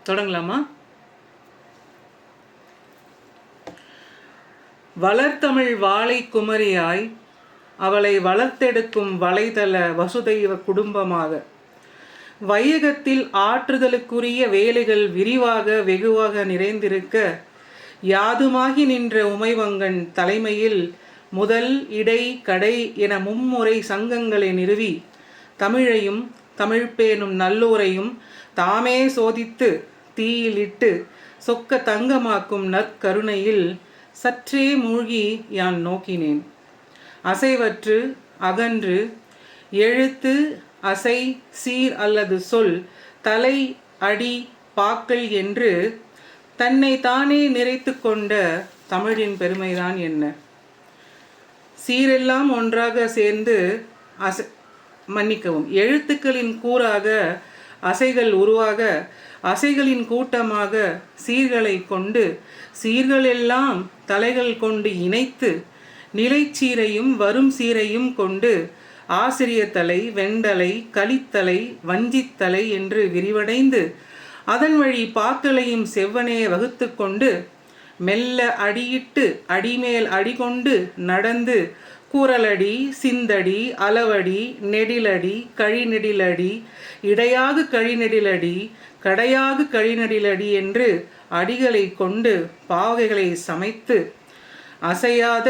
தொடங்கலாமா? வளர்த்தமிழ் வாழை குமரியாய் அவளை வளர்த்தெடுக்கும் வலைதள வசுதெய்வ குடும்பமாக வையகத்தில் ஆற்றுதலுக்குரிய வேலைகள் விரிவாக வெகுவாக நிறைந்திருக்க யாதுமாகி நின்ற உமைவங்கன் தலைமையில் முதல் இடை கடை என மும்முறை சங்கங்களை நிறுவி தமிழையும் தமிழ்பேணும் நல்லோரையும் தாமே சோதித்து தீயிலிட்டு சொக்க தங்கமாக்கும் நற்கருணையில் சற்றே மூழ்கி யான் நோக்கினேன். அசைவற்று அகன்று எழுத்து அசை சீர் அல்லது சொல் தலை அடி பாக்கள் என்று தன்னை தானே நிறைத்து கொண்ட தமிழின் பெருமைதான் என்ன? சீரெல்லாம் ஒன்றாக சேர்ந்து எழுத்துக்களின் கூறாக அசைகள் உருவாக அசைகளின் கூட்டமாக சீர்களை கொண்டு சீர்களெல்லாம் தலைகள் கொண்டு இணைத்து நிலைச்சீரையும் வரும் சீரையும் கொண்டு ஆசிரியத்தலை வெண்டலை கலித்தலை வஞ்சித்தலை என்று விரிவடைந்து அதன் வழி பாக்களையும் செவ்வனே வகுத்து கொண்டு மெல்ல அடியிட்டு அடிமேல் அடிகொண்டு நடந்து கூறலடி சிந்தடி அளவடி நெடிலடி கழிநெடிலடி இடையாது கழிநெடிலடி கடையாது கழிநெடிலடி என்று அடிகளை கொண்டு பாவகைகளை சமைத்து அசையாத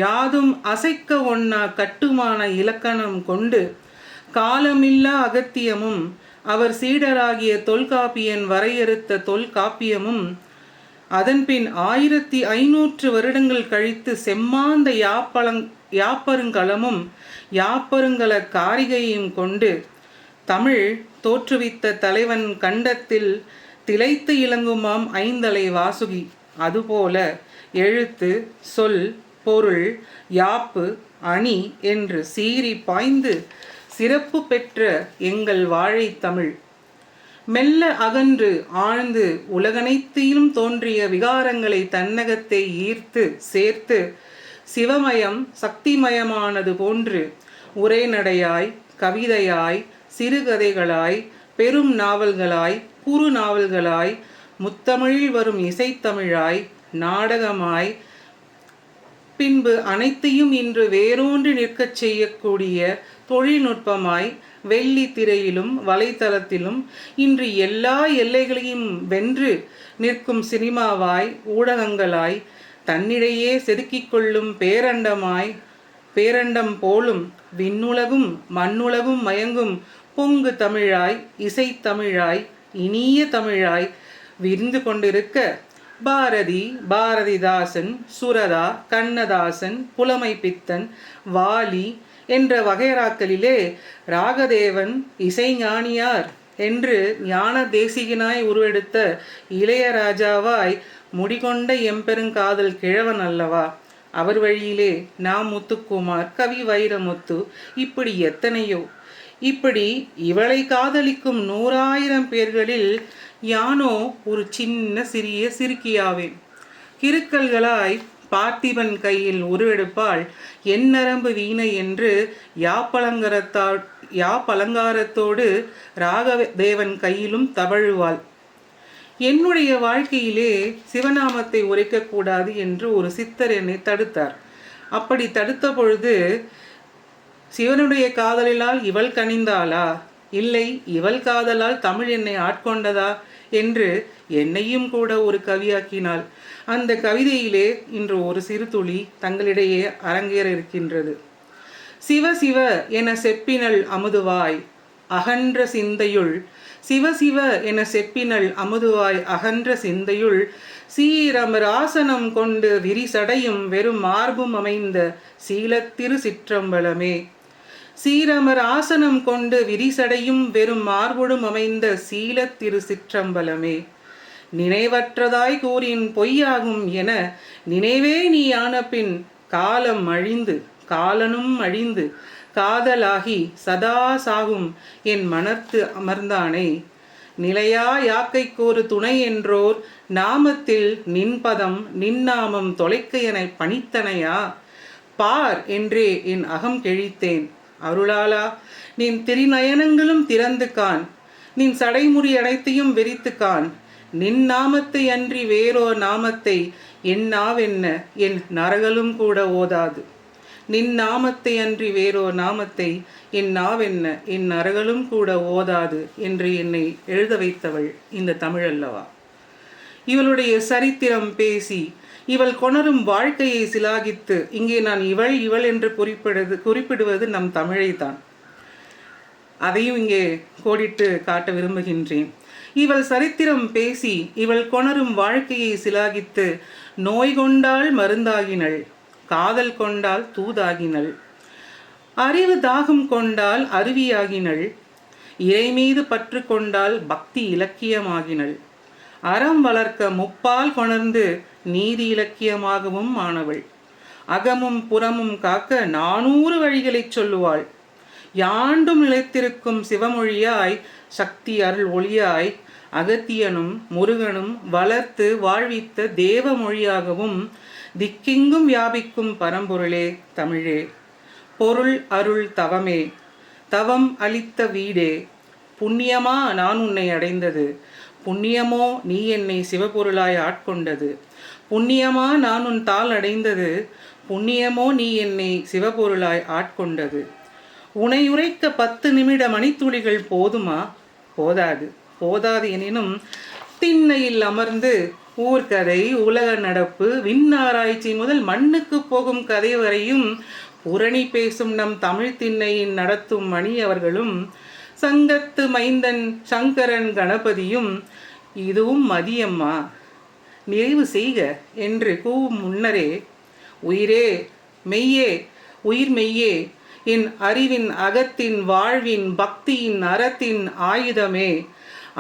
யாதும் அசைக்க ஒண்ணா கட்டுமான இலக்கணம் கொண்டு காலமில்லா அகத்தியமும் அவர் சீடராகிய தொல்காப்பியன் வரையறுத்த தொல்காப்பியமும் அதன்பின் 1500 வருடங்கள் கழித்து செம்மாந்த யாப்பருங்கலமும் யாப்பருங்கல காரிகையும் கொண்டு தமிழ் தோற்றுவித்த தலைவன் கண்டத்தில் திளைத்து இளங்குமாம் ஐந்தலை வாசுகி. அதுபோல எழுத்து சொல் பொருள் யாப்பு அணி என்று சீறி பாய்ந்து சிறப்பு பெற்ற எங்கள் வாழை தமிழ் மெல்ல அகன்று ஆழ்ந்து உலகனைத்திலும் தோன்றிய விகாரங்களை தன்னகத்தை ஈர்த்து சேர்த்து சிவமயம் சக்திமயமானது போன்று உரைநடையாய் கவிதையாய் சிறுகதைகளாய் பெரும் நாவல்களாய் குறு நாவல்களாய் முத்தமிழில் வரும் இசைத்தமிழாய் நாடகமாய் பின்பு அனைத்தையும் இன்று வேரூன்றி நிற்கச் செய்யக்கூடிய தொழில்நுட்பமாய் வெள்ளி திரையிலும் வலைத்தளத்திலும் இன்று எல்லா எல்லைகளையும் வென்று நிற்கும் சினிமாவாய் ஊடகங்களாய் தன்னிடையே செதுக்கிக் கொள்ளும் பேரண்டம் போலும் விண்ணுலகும் மண்ணுலகும் மயங்கும் பொங்கு தமிழாய் இசைத்தமிழாய் இனிய தமிழாய் விரிந்து கொண்டிருக்க பாரதிதாசன் சுரதா கண்ணதாசன் புலமைப்பித்தன் வாலி என்ற வகைராக்களிலே ராகதேவன் இசைஞானியார் என்று ஞான தேசிகனாய் உருவெடுத்த இளையராஜாவாய் முடிகொண்ட எம்பெருங்காதல் கிழவன் அல்லவா? அவர் வழியிலே நாம் முத்துக்குமார் கவி வைரமுத்து இப்படி எத்தனையோ. இப்படி இவளை காதலிக்கும் 100,000 பேர்களில் யானோ ஒரு சின்ன சிறிய சிறுக்கியாவேன். கிறுக்கல்களாய் பார்த்திபன் கையில் உருவெடுப்பாள் என் நரம்பு வீணை என்று யாப்பலங்காரத்தோடு ராகதேவன் கையிலும் தவழுவாள். என்னுடைய வாழ்க்கையிலே சிவநாமத்தை உரைக்கக்கூடாது என்று ஒரு சித்தர் என்னை தடுத்தார். அப்படி தடுத்த பொழுது சிவனுடைய காதலால் இவள் கனிந்தாளா, இல்லை இவள் காதலால் தமிழ் என்னை ஆட்கொண்டதா என்று என்னையும் கூட ஒரு கவியாக்கினாள். அந்த கவிதையிலே இன்று ஒரு சிறு துளி தங்களிடையே அரங்கேற இருக்கின்றது. சிவ சிவ என செப்பினள் அமுதுவாய் அகன்ற சிந்தையுள் சிவ சிவ என செப்பினள் அமுதுவாய் அகன்ற சிந்தையுள் சீரமராசனம் கொண்டு விரிசடையும் வெறும் மார்பும் அமைந்த சீலத்திரு சிற்றம்பலமே. சீரமர் ஆசனம் கொண்டு விரிசடையும் வெறும் மார்புடும் அமைந்த சீலத்திரு சிற்றம்பலமே. நினைவற்றதாய் கூறின் பொய்யாகும் என நினைவே நீ ஆன பின் காலம் அழிந்து காலனும் அழிந்து காதலாகி சதா சாகும் என் மனத்து அமர்ந்தானே. நிலையா யாக்கைக்கோரு துணை என்றோர் நாமத்தில் நின்பதம் நின்னாமம் தொலைக்க என பணித்தனையா பார் என்றே என் அகம் கெழித்தேன். அருளாலா நின் திரிநயனங்களும் திறந்து கான் நின் சடைமுடி அனைத்தையும் வெறித்து காண். நின் நாமத்தை அன்றி வேறோர் நாமத்தை என்னாவென்ன என் நரகலும் கூட ஓதாது. நின் நாமத்தை அன்றி வேறோர் நாமத்தை என் நாவென்ன என் நரகலும் கூட ஓதாது என்று என்னை எழுத வைத்தவள் இந்த தமிழல்லவா. இவளுடைய சரித்திரம் பேசி இவள் கொணரும் வாழ்க்கையை சிலாகித்து இங்கே நான் இவள் இவள் என்று குறிப்பிடுவது நம் தமிழைத்தான். அதையும் இங்கே கோடிட்டு காட்ட விரும்புகின்றேன். இவள் சரித்திரம் பேசி இவள் கொணரும் வாழ்க்கையை சிலாகித்து நோய் கொண்டால் மருந்தாகினள், காதல் கொண்டால் தூதாகினள், அறிவு தாகம் கொண்டால் அருவியாகினள், இறை மீது பற்று கொண்டால் பக்தி இலக்கியமாகினள், அறம் வளர்க்க முப்பால் கொணர்ந்து நீதி இலக்கியமாகவும் ஆனவள், அகமும் புறமும் காக்க 400 வழிகளைச் சொல்லுவாள், யாண்டும் நிலைத்திருக்கும் சிவமொழியாய் சக்தி அருள் ஒளியாய் அகத்தியனும் முருகனும் வளர்த்து வாழ்வித்த தேவ மொழியாகவும் திக்கெங்கும் வியாபிக்கும் பரம்பொருளே தமிழே. பொருள் அருள் தவமே, தவம் அளித்த வீடே, புண்ணியமா நான் உன்னை அடைந்தது, புண்ணியமோ நீ என்னை சிவபொருளாய் ஆட்கொண்டது, புண்ணியமா நான் உன் தாள் அடைந்தது, புண்ணியமோ நீ என்னை சிவபொருளாய் ஆட்கொண்டது. உனையுரைக்க 10 நிமிட மணித்துளிகள் போதுமா? போதாது. போதாது எனினும் திண்ணையில் அமர்ந்து ஊர்கதை, உலக நடப்பு, விண்ணாராய்ச்சி முதல் மண்ணுக்கு போகும் கதை வரையும் புரணி பேசும் நம் தமிழ் திண்ணையின் நடத்தும் மணி அவர்களும் சங்கத்து மைந்தன் சங்கரன் கணபதியும் இதுவும் மதியம்மா நிறைவு செய்க என்று கூவும் முன்னரே, உயிரே மெய்யே உயிர் மெய்யே என் அறிவின் அகத்தின் வாழ்வின் பக்தியின் அறத்தின் ஆயுதமே,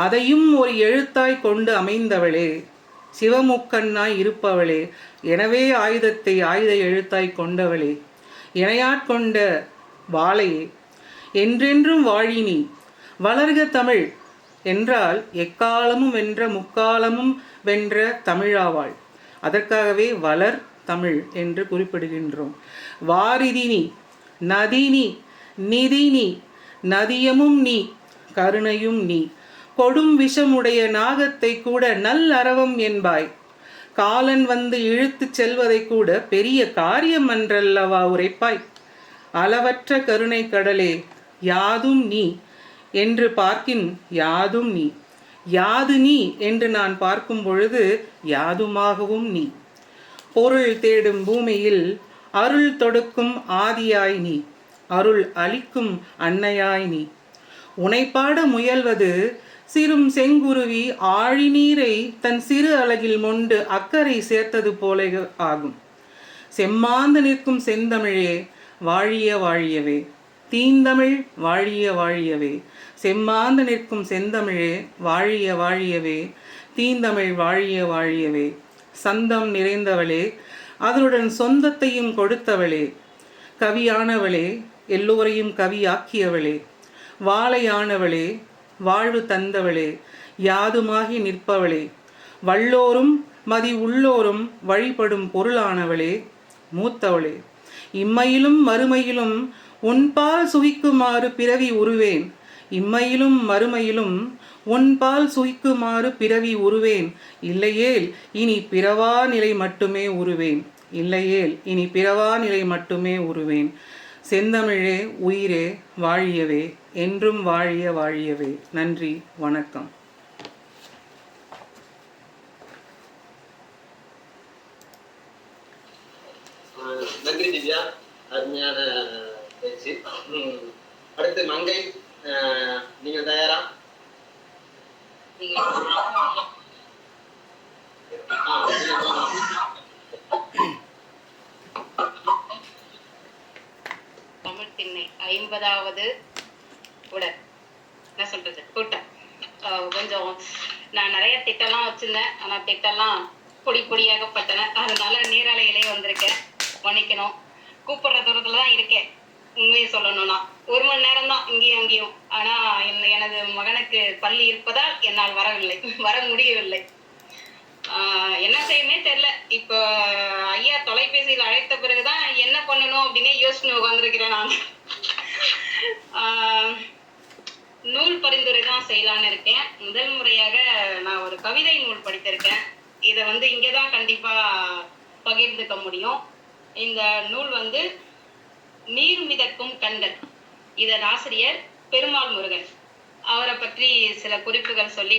அதையும் ஒரு எழுத்தாய் கொண்டு அமைந்தவளே, சிவமுக்கண்ணாய் இருப்பவளே, எனவே ஆயுதத்தை ஆயுத எழுத்தாய் கொண்டவளே, இணையாட்கொண்ட வாழையே, என்றென்றும் வாழினி வளர்க தமிழ் என்றால் எக்காலமும் வென்ற முக்காலமும் வென்ற தமிழாவாள். அதற்காகவே வளர் தமிழ் என்று குறிப்பிடுகின்றோம். வாரிதினி நதினி நிதினி நதியமும் நீ கருணையும் நீ, கொடும் விஷமுடைய நாகத்தை கூட நல் அரவம் என்பாய், காலன் வந்து இழுத்து செல்வதை கூட பெரிய காரியம் அன்றல்லவா உரைப்பாய். அளவற்ற கருணை கடலே யாதும் நீ என்று பார்க்கின் யாதும் நீ, யாது நீ என்று நான் பார்க்கும் பொழுது யாதுமாகவும் நீ. பொருள் தேடும் பூமியில் அருள் தொடுக்கும் ஆதியாய் நீ, அருள் அளிக்கும் அன்னையாய் நீ. உனைப்பாட முயல்வது சிறும் செங்குருவி ஆழிநீரை தன் சிறு அலகில் மொண்டு அக்கறை சேர்த்தது போல ஆகும். செம்மாந்து நிற்கும் செந்தமிழே வாழிய வாழியவே, தீந்தமிழ் வாழிய வாழியவே, செம்மாந்து நிற்கும் செந்தமிழே வாழிய வாழியவே, தீந்தமிழ் வாழிய வாழியவே. சந்தம் நிறைந்தவளே, அதனுடன் சொந்தத்தையும் கொடுத்தவளே, கவியானவளே, எல்லோரையும் கவியாக்கியவளே, வாழையானவளே, வாழ்வு தந்தவளே, யாதுமாகி நிற்பவளே, வல்லோரும் மதி உள்ளோரும் வழிபடும் பொருளானவளே, மூத்தவளே, இம்மையிலும் மறுமையிலும் உன்பால் சுகிக்குமாறு பிறவி உருவேன், இம்மையிலும் மறுமையிலும் உன்பால் சுகிக்குமாறு பிறவி உருவேன், இல்லையேல் இனி பிறவா நிலை மட்டுமே உருவேன், இல்லையேல் இனி பிறவா நிலை மட்டுமே உருவேன். செந்தமிழே உயிரே வாழியவே, என்றும் வாழிய வாழியவே. நன்றி, வணக்கம். நன்றி திவ்யா, அருமையான பேச்சு. அடுத்து மங்கை, நீங்க தயாரா? தமிழ் திண்ணை 50வது உடல் என்ன சொல்றது கூட்டம். கொஞ்சம் நான் நிறைய திட்டம்லாம் வச்சிருந்தேன், ஆனா திட்டம்லாம் பொடி பொடியாகப்பட்டன. அதனால நேரலையிலே வந்திருக்கேன், மன்னிக்கணும். கூப்பிடுற தூரத்துல தான் இருக்கேன். உண்மையை சொல்லணும்னா 1 மணி நேரம் தான் இங்கேயும் அங்கேயும். ஆனா எனது மகனுக்கு பள்ளி இருப்பதால் என்னால் வர முடியவில்லை. என்ன செய்யணுமே தெரியல. இப்போ ஐயா தொலைபேசியில் அழைத்த பிறகுதான் என்ன பண்ணணும் அப்படின்னே யோசிச்சு உட்காந்துருக்கிறேன் நான். நூல் பரிந்துரை தான் செய்யலான்னு இருக்கேன். முதல் முறையாக நான் ஒரு கவிதை நூல் படித்திருக்கேன். இதை வந்து இங்கதான் கண்டிப்பா பகிர்ந்துக்க முடியும். இந்த நூல் வந்து நீர் மிதக்கும் கண்கள். இதன் ஆசிரியர் பெருமாள் முருகன். அவரை பற்றி சில குறிப்புகள் சொல்லி